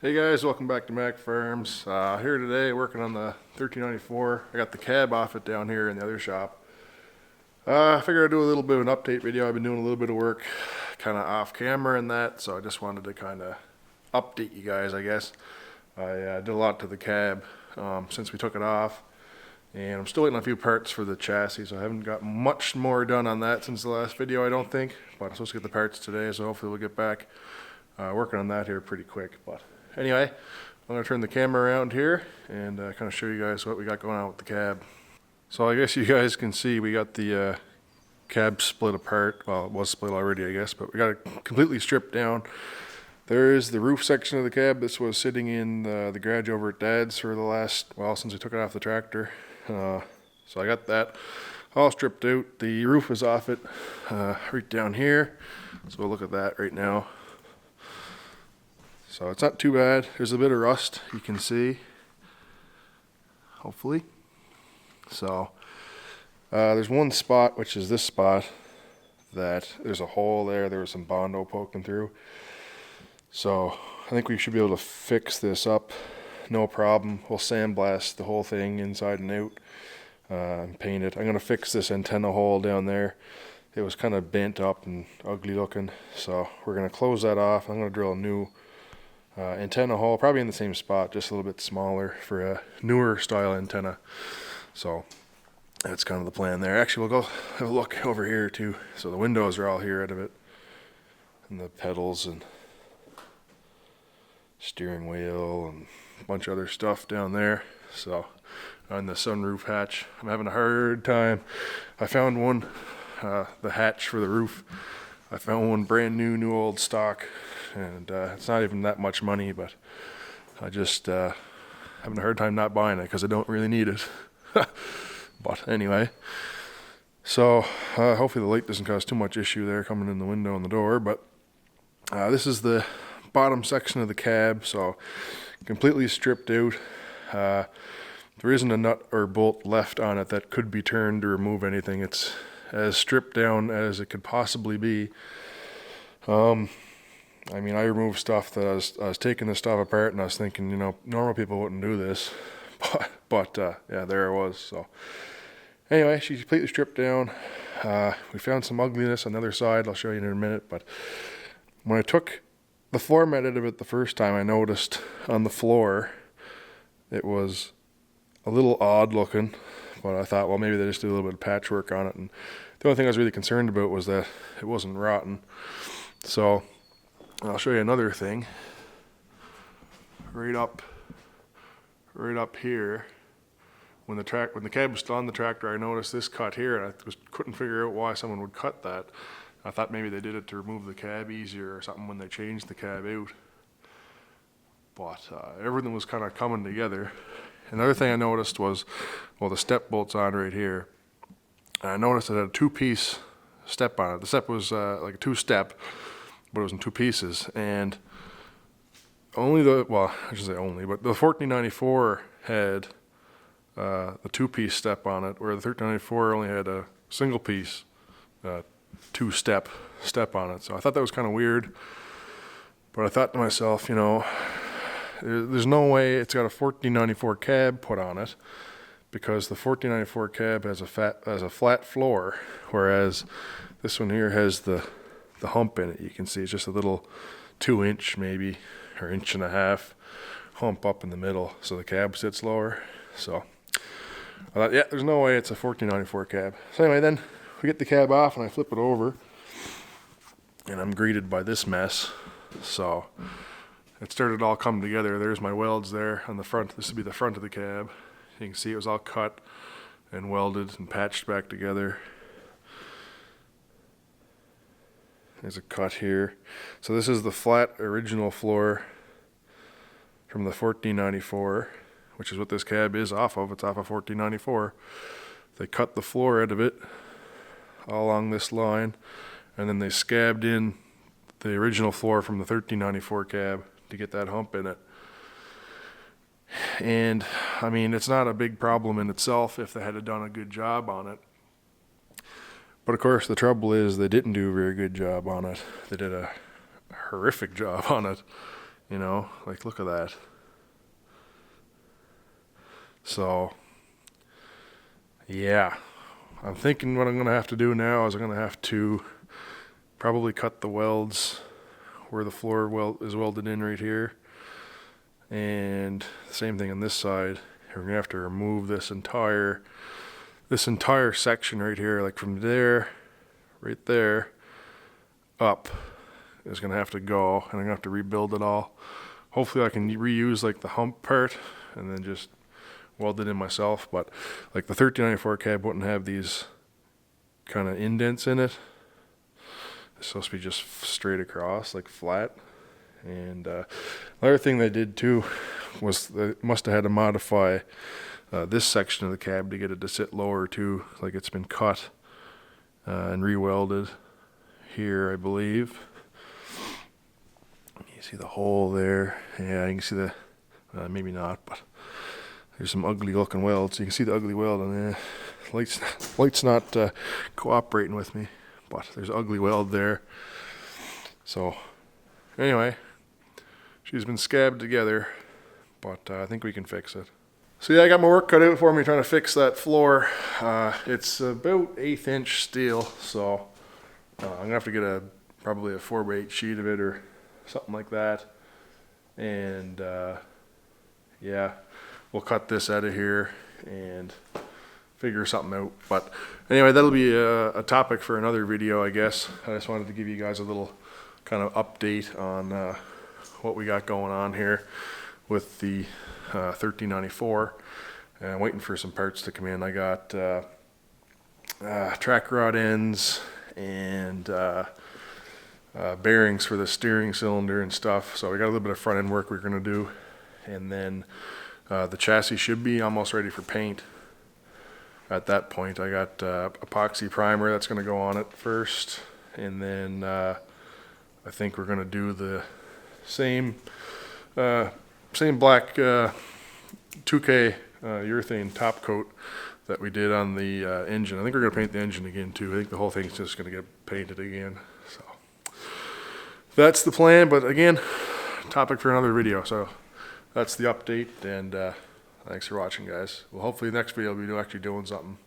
Hey guys, welcome back to Mac Farms. Here today working on the 1394. I got the cab off it down here in the other shop. I figured I'd do a little bit of an update video. I've been doing a little bit of work kind of off camera and that, so I just wanted to kind of update you guys, I guess. I did a lot to the cab since we took it off, and I'm still waiting on a few parts for the chassis, so I haven't got much more done on that since the last video, I don't think, but I'm supposed to get the parts today, so hopefully we'll get back working on that here pretty quick. But anyway, I'm going to turn the camera around here and kind of show you guys what we got going on with the cab. So I guess you guys can see we got the cab split apart. Well, it was split already, I guess, but we got it completely stripped down. There's the roof section of the cab. This was sitting in the garage over at Dad's for the last, well, since we took it off the tractor. So I got that all stripped out. The roof is off it right down here. So we'll look at that right now. So it's not too bad. There's a bit of rust you can see, hopefully. So there's one spot, which is this spot, that there's a hole there. There was some Bondo poking through. So I think we should be able to fix this up, no problem. We'll sandblast the whole thing inside and out and paint it. I'm going to fix this antenna hole down there. It was kind of bent up and ugly looking. So we're going to close that off. I'm going to drill a new antenna hole, probably in the same spot, just a little bit smaller for a newer style antenna. So that's kind of the plan there. Actually, we'll go have a look over here too. So the windows are all here out of it, and the pedals and steering wheel and a bunch of other stuff down there. So on the sunroof hatch, I'm having a hard time. I found one, the hatch for the roof. I found one brand new old stock, and it's not even that much money, but I just having a hard time not buying it because I don't really need it. But anyway, so hopefully the light doesn't cause too much issue there coming in the window and the door. But this is the bottom section of the cab, so completely stripped out. There isn't a nut or bolt left on it that could be turned to remove anything. It's as stripped down as it could possibly be. I mean, I removed stuff that I was taking this stuff apart, and I was thinking, you know, normal people wouldn't do this, but yeah, there it was. So anyway, she's completely stripped down. We found some ugliness on the other side. I'll show you in a minute. But when I took the floor mat out of it the first time, I noticed on the floor it was a little odd looking, but I thought, well, maybe they just did a little bit of patchwork on it. And the only thing I was really concerned about was that it wasn't rotten. So I'll show you another thing. Right up here, when the cab was still on the tractor, I noticed this cut here, and I couldn't figure out why someone would cut that. I thought maybe they did it to remove the cab easier or something when they changed the cab out. But everything was kind of coming together. Another thing I noticed was, well, the step bolt's on right here. And I noticed it had a two-piece step on it. The step was like a two-step, but it was in two pieces. And only I should say only, but the 1494 had the two-piece step on it, where the 1394 only had a single-piece two-step on it. So I thought that was kind of weird. But I thought to myself, you know, there's no way it's got a 1494 cab put on it, because the 1494 cab has a flat floor, whereas this one here has the hump in it. You can see it's just a little 2-inch maybe, or 1.5 inch hump up in the middle, so the cab sits lower. So I thought, yeah, there's no way it's a 1494 cab. So anyway, then we get the cab off and I flip it over, and I'm greeted by this mess. So it started all coming together. There's my welds there on the front. This would be the front of the cab. You can see it was all cut and welded and patched back together. There's a cut here. So this is the flat original floor from the 1494, which is what this cab is off of. It's off of 1494. They cut the floor out of it all along this line, and then they scabbed in the original floor from the 1394 cab to get that hump in it. And I mean, it's not a big problem in itself if they had done a good job on it. But of course, the trouble is they didn't do a very good job on it. They did a horrific job on it. You know, like look at that. So yeah, I'm thinking what I'm going to have to do now is I'm going to have to probably cut the welds where the floor is welded in right here. And same thing on this side. We're going to have to remove this entire section right here, like from there, right there, up is going to have to go, and I'm going to have to rebuild it all. Hopefully I can reuse like the hump part and then just weld it in myself, but like the 1394 cab wouldn't have these kind of indents in it. It's supposed to be just straight across, like flat. And another thing they did too was they must have had to modify this section of the cab to get it to sit lower too, like it's been cut and re-welded here, I believe. You see the hole there. Yeah, you can see the maybe not, but there's some ugly looking welds. You can see the ugly weld, and light's not cooperating with me, but there's ugly weld there. So anyway, she's been scabbed together, but I think we can fix it. So yeah, I got my work cut out for me trying to fix that floor. It's about 1/8 inch steel, so I'm gonna have to get probably a 4x8 sheet of it or something like that. And yeah, we'll cut this out of here and figure something out. But anyway, that'll be a topic for another video, I guess. I just wanted to give you guys a little kind of update on what we got going on here with the 1394, and waiting for some parts to come in. I got track rod ends and bearings for the steering cylinder and stuff. So we got a little bit of front end work we're going to do, and then the chassis should be almost ready for paint at that point. I got epoxy primer that's going to go on it first, and then I think we're going to do the same black 2K urethane top coat that we did on the engine. I think we're going to paint the engine again too. I think the whole thing's just going to get painted again. So that's the plan, but again, topic for another video. So that's the update, and thanks for watching, guys. Well, hopefully the next video we'll be actually doing something.